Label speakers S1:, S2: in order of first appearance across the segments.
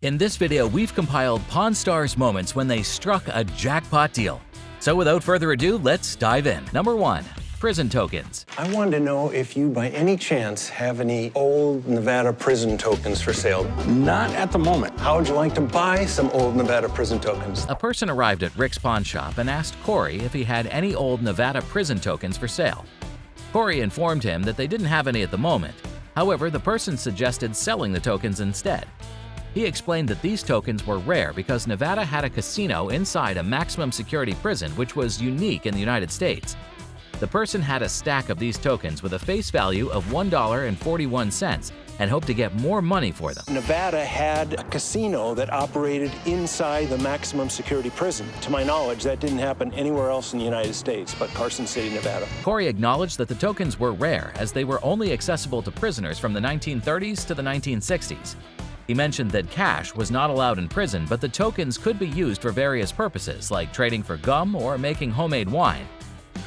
S1: In this video, we've compiled Pawn Stars moments when they struck a jackpot deal. So without further ado, let's dive in. Number 1. Prison tokens.
S2: I wanted to know if you, by any chance, have any old Nevada prison tokens for sale.
S3: Not at the moment.
S2: How would you like to buy some old Nevada prison tokens?
S1: A person arrived at Rick's pawn shop and asked Corey if he had any old Nevada prison tokens for sale. Corey informed him that they didn't have any at the moment. However, the person suggested selling the tokens instead. He explained that these tokens were rare because Nevada had a casino inside a maximum security prison which was unique in the United States. The person had a stack of these tokens with a face value of $1.41 and hoped to get more money for them.
S2: Nevada had a casino that operated inside the maximum security prison. To my knowledge, that didn't happen anywhere else in the United States but Carson City, Nevada.
S1: Corey acknowledged that the tokens were rare as they were only accessible to prisoners from the 1930s to the 1960s. He mentioned that cash was not allowed in prison, but the tokens could be used for various purposes like trading for gum or making homemade wine.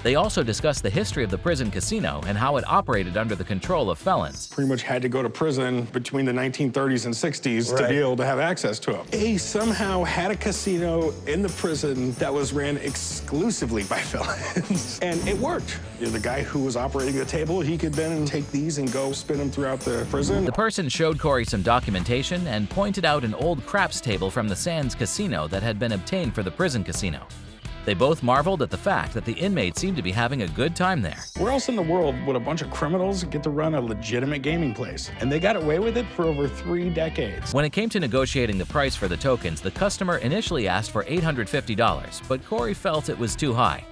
S1: They also discussed the history of the prison casino and how it operated under the control of felons.
S3: Pretty much had to go to prison between the 1930s and 60s to be able to have access to them. He somehow had a casino in the prison that was ran exclusively by felons, and it worked. The guy who was operating the table, he could then take these and go spin them throughout the prison.
S1: The person showed Corey some documentation and pointed out an old craps table from the Sands Casino that had been obtained for the prison casino. They both marveled at the fact that the inmates seemed to be having a good time there.
S3: Where else in the world would a bunch of criminals get to run a legitimate gaming place? And they got away with it for over 3 decades.
S1: When it came to negotiating the price for the tokens, the customer initially asked for $850, but Corey felt it was too high.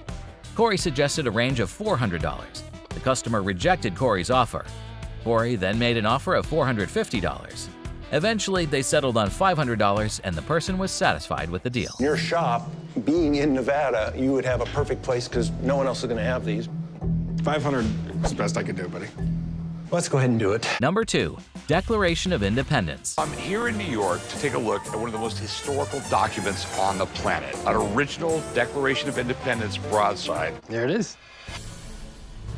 S1: Corey suggested a range of $400. The customer rejected Corey's offer. Corey then made an offer of $450. Eventually, they settled on $500 and the person was satisfied with the deal.
S2: Your shop, being in Nevada, you would have a perfect place because no one else is going to have these.
S3: 500 is the best I could do, buddy.
S2: Let's go ahead and do it.
S1: Number 2. Declaration of Independence.
S4: I'm here in New York to take a look at one of the most historical documents on the planet, an original Declaration of Independence broadside.
S5: There it is.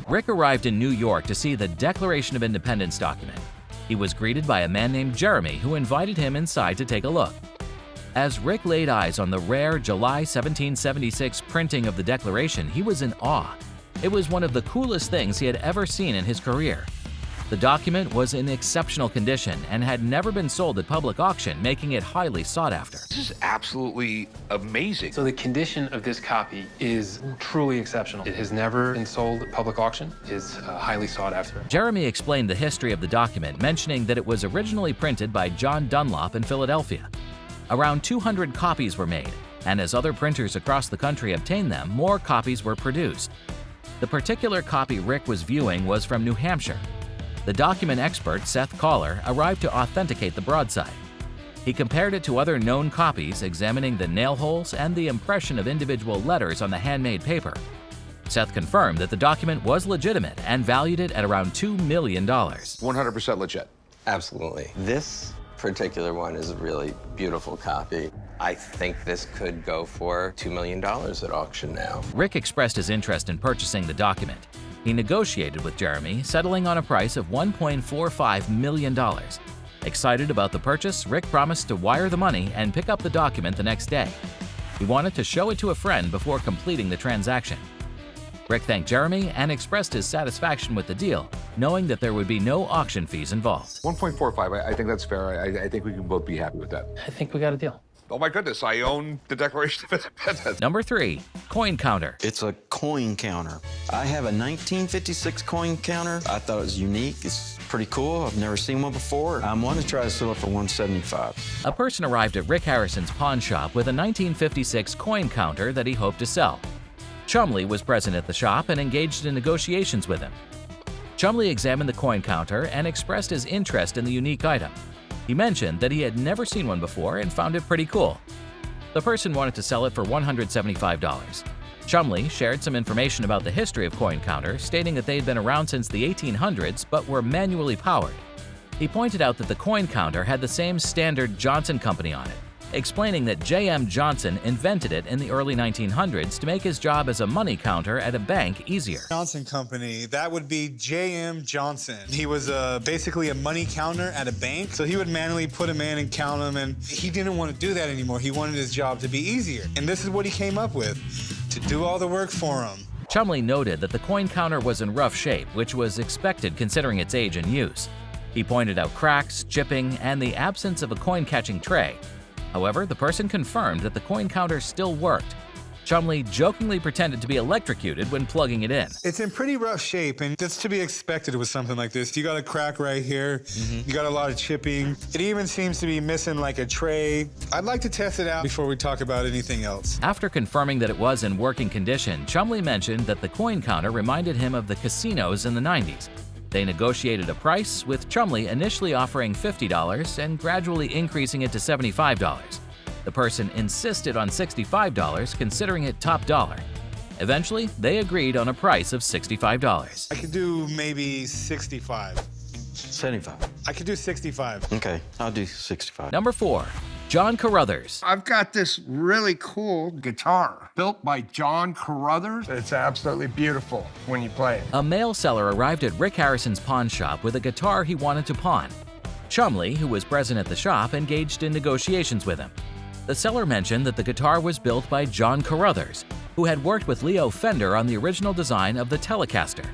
S1: Rick arrived in New York to see the Declaration of Independence document. He was greeted by a man named Jeremy who invited him inside to take a look. As Rick laid eyes on the rare July 1776 printing of the Declaration, he was in awe. It was one of the coolest things he had ever seen in his career. The document was in exceptional condition and had never been sold at public auction, making it highly sought after.
S4: This is absolutely amazing.
S5: So the condition of this copy is truly exceptional. It has never been sold at public auction. It is highly sought after.
S1: Jeremy explained the history of the document, mentioning that it was originally printed by John Dunlop in Philadelphia. Around 200 copies were made, and as other printers across the country obtained them, more copies were produced. The particular copy Rick was viewing was from New Hampshire. The document expert, Seth Collar, arrived to authenticate the broadside. He compared it to other known copies, examining the nail holes and the impression of individual letters on the handmade paper. Seth confirmed that the document was legitimate and valued it at around $2 million.
S4: 100% legit.
S6: Absolutely. This particular one is a really beautiful copy. I think this could go for $2 million at auction now.
S1: Rick expressed his interest in purchasing the document. He negotiated with Jeremy, settling on a price of $1.45 million. Excited about the purchase, Rick promised to wire the money and pick up the document the next day. He wanted to show it to a friend before completing the transaction. Rick thanked Jeremy and expressed his satisfaction with the deal, knowing that there would be no auction fees involved.
S4: 1.45, I think that's fair. I think we can both be happy with that.
S5: I think we got a deal.
S4: Oh my goodness, I own the Declaration of Independence.
S1: Number 3. Coin counter.
S7: It's a coin counter. I have a 1956 coin counter. I thought it was unique. It's pretty cool. I've never seen one before. I want to try to sell it for $175.
S1: A person arrived at Rick Harrison's pawn shop with a 1956 coin counter that he hoped to sell. Chumley was present at the shop and engaged in negotiations with him. Chumley examined the coin counter and expressed his interest in the unique item. He mentioned that he had never seen one before and found it pretty cool. The person wanted to sell it for $175. Chumley shared some information about the history of coin counters, stating that they had been around since the 1800s but were manually powered. He pointed out that the coin counter had the same standard Johnson Company on it. explaining that J.M. Johnson invented it in the early 1900s to make his job as a money counter at a bank easier.
S8: Johnson Company, that would be J.M. Johnson. He was basically a money counter at a bank, so he would manually put them in and count them, and he didn't want to do that anymore. He wanted his job to be easier, and this is what he came up with, to do all the work for him.
S1: Chumley noted that the coin counter was in rough shape, which was expected considering its age and use. He pointed out cracks, chipping, and the absence of a coin-catching tray. However, the person confirmed that the coin counter still worked. Chumley jokingly pretended to be electrocuted when plugging it in.
S8: It's in pretty rough shape, and that's to be expected with something like this. You got a crack right here. You got a lot of chipping. It even seems to be missing like a tray. I'd like to test it out before we talk about anything else.
S1: After confirming that it was in working condition, Chumley mentioned that the coin counter reminded him of the casinos in the 90s. They negotiated a price, with Chumley initially offering $50 and gradually increasing it to $75. The person insisted on $65, considering it top dollar. Eventually, they agreed on a price of $65.
S8: I could do maybe 65.
S7: 75.
S8: I could do 65.
S7: Okay, I'll do 65.
S1: Number 4. John Kurthers.
S9: I've got this really cool guitar built by John Kurthers. It's absolutely beautiful when you play it.
S1: A mail seller arrived at Rick Harrison's pawn shop with a guitar he wanted to pawn. Chumley, who was present at the shop, engaged in negotiations with him. The seller mentioned that the guitar was built by John Kurthers, who had worked with Leo Fender on the original design of the Telecaster.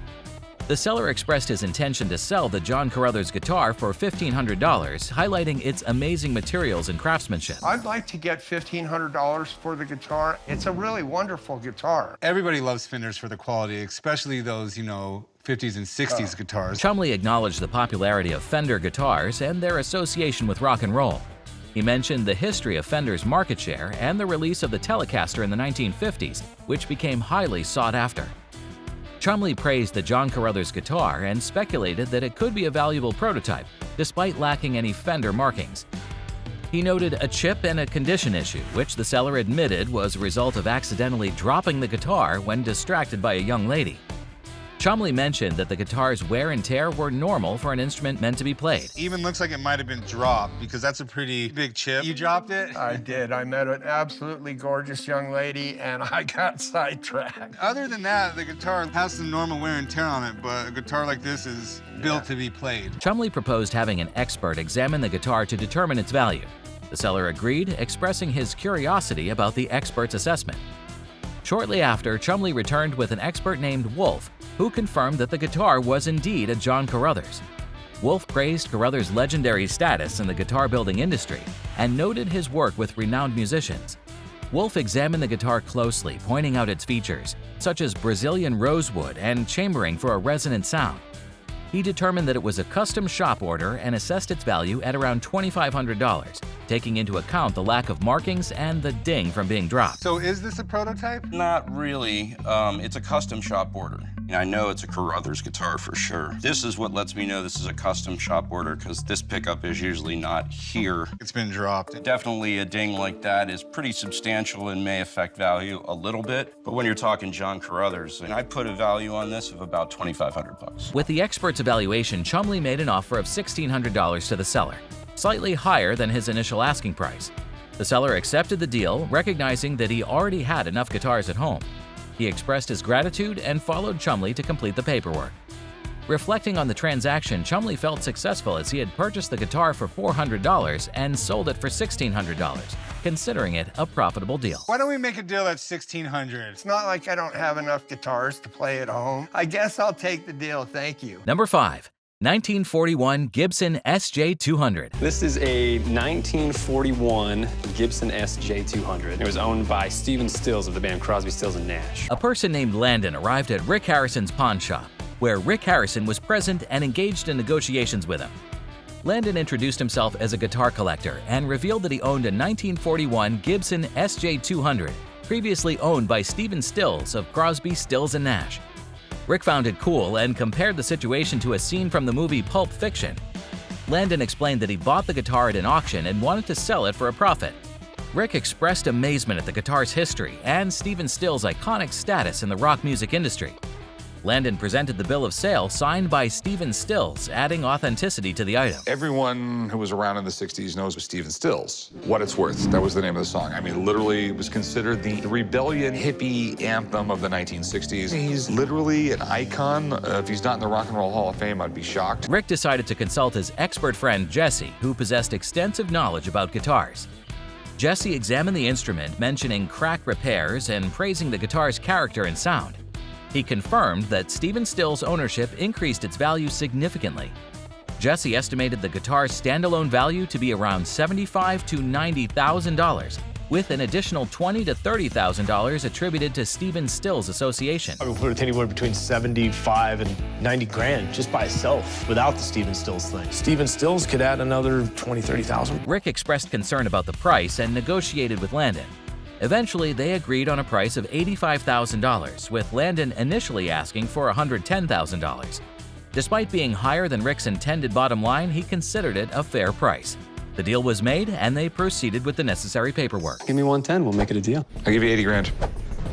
S1: The seller expressed his intention to sell the John Kurthers guitar for $1,500, highlighting its amazing materials and craftsmanship.
S9: I'd like to get $1,500 for the guitar. It's a really wonderful guitar.
S8: Everybody loves Fenders for the quality, especially those, 50s and 60s guitars.
S1: Chumley acknowledged the popularity of Fender guitars and their association with rock and roll. He mentioned the history of Fender's market share and the release of the Telecaster in the 1950s, which became highly sought after. Chumley praised the John Kurthers guitar and speculated that it could be a valuable prototype, despite lacking any Fender markings. He noted a chip and a condition issue, which the seller admitted was a result of accidentally dropping the guitar when distracted by a young lady. Chumley mentioned that the guitar's wear and tear were normal for an instrument meant to be played.
S8: Even looks like it might have been dropped, because that's a pretty big chip. You dropped it?
S9: I did. I met an absolutely gorgeous young lady, and I got sidetracked.
S8: Other than that, the guitar has some normal wear and tear on it, but a guitar like this is built to be played.
S1: Chumley proposed having an expert examine the guitar to determine its value. The seller agreed, expressing his curiosity about the expert's assessment. Shortly after, Chumley returned with an expert named Wolf, who confirmed that the guitar was indeed a John Kurthers. Wolf praised Kurthers' legendary status in the guitar-building industry and noted his work with renowned musicians. Wolf examined the guitar closely, pointing out its features, such as Brazilian rosewood and chambering for a resonant sound. He determined that it was a custom shop order and assessed its value at around $2,500, taking into account the lack of markings and the ding from being dropped.
S8: So is this a prototype?
S10: Not really. It's a custom shop order. I know it's a Kurthers guitar for sure. This is what lets me know this is a custom shop order, because this pickup is usually not here.
S8: It's been dropped.
S10: Definitely a ding like that is pretty substantial and may affect value a little bit. But when you're talking John Kurthers, and I put a value on this of about $2,500.
S1: With the expert's evaluation, Chumley made an offer of $1,600 to the seller, slightly higher than his initial asking price. The seller accepted the deal, recognizing that he already had enough guitars at home. He expressed his gratitude and followed Chumley to complete the paperwork. Reflecting on the transaction, Chumley felt successful as he had purchased the guitar for $400 and sold it for $1,600, considering it a profitable deal.
S8: Why don't we make a deal at $1,600?
S9: It's not like I don't have enough guitars to play at home. I guess I'll take the deal, thank you.
S1: Number 5. 1941 Gibson SJ200.
S11: This is a 1941 Gibson SJ200. It was owned by Stephen Stills of the band Crosby, Stills & Nash.
S1: A person named Landon arrived at Rick Harrison's pawn shop, where Rick Harrison was present and engaged in negotiations with him. Landon introduced himself as a guitar collector and revealed that he owned a 1941 Gibson SJ200, previously owned by Stephen Stills of Crosby, Stills & Nash. Rick found it cool and compared the situation to a scene from the movie Pulp Fiction. Landon explained that he bought the guitar at an auction and wanted to sell it for a profit. Rick expressed amazement at the guitar's history and Stephen Stills' iconic status in the rock music industry. Landon presented the bill of sale signed by Stephen Stills, adding authenticity to the item.
S4: Everyone who was around in the 60s knows what Stephen Stills. What It's Worth, that was the name of the song. I mean, literally, it was considered the rebellion hippie anthem of the 1960s. He's literally an icon. If he's not in the Rock and Roll Hall of Fame, I'd be shocked.
S1: Rick decided to consult his expert friend Jesse, who possessed extensive knowledge about guitars. Jesse examined the instrument, mentioning crack repairs and praising the guitar's character and sound. He confirmed that Stephen Stills' ownership increased its value significantly. Jesse estimated the guitar's standalone value to be around $75,000 to $90,000, with an additional $20,000 to $30,000 attributed to Stephen Stills' association.
S12: I would put it anywhere between 75 and 90 grand just by itself without the Stephen Stills thing. Stephen Stills could add another 20, 30,000.
S1: Rick expressed concern about the price and negotiated with Landon. Eventually, they agreed on a price of $85,000, with Landon initially asking for $110,000. Despite being higher than Rick's intended bottom line, he considered it a fair price. The deal was made, and they proceeded with the necessary paperwork.
S11: Give me 110, we'll make it a deal.
S4: I'll give you 80 grand.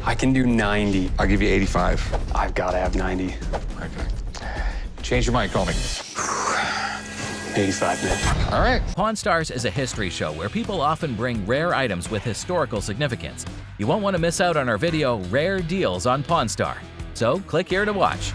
S11: I can do 90.
S4: I'll give you 85.
S11: I've got to have 90.
S4: Okay. Change your mind, call me.
S11: 85, man.
S4: All right.
S1: Pawn Stars is a history show where people often bring rare items with historical significance. You won't want to miss out on our video, Rare Deals on Pawn Star. So click here to watch.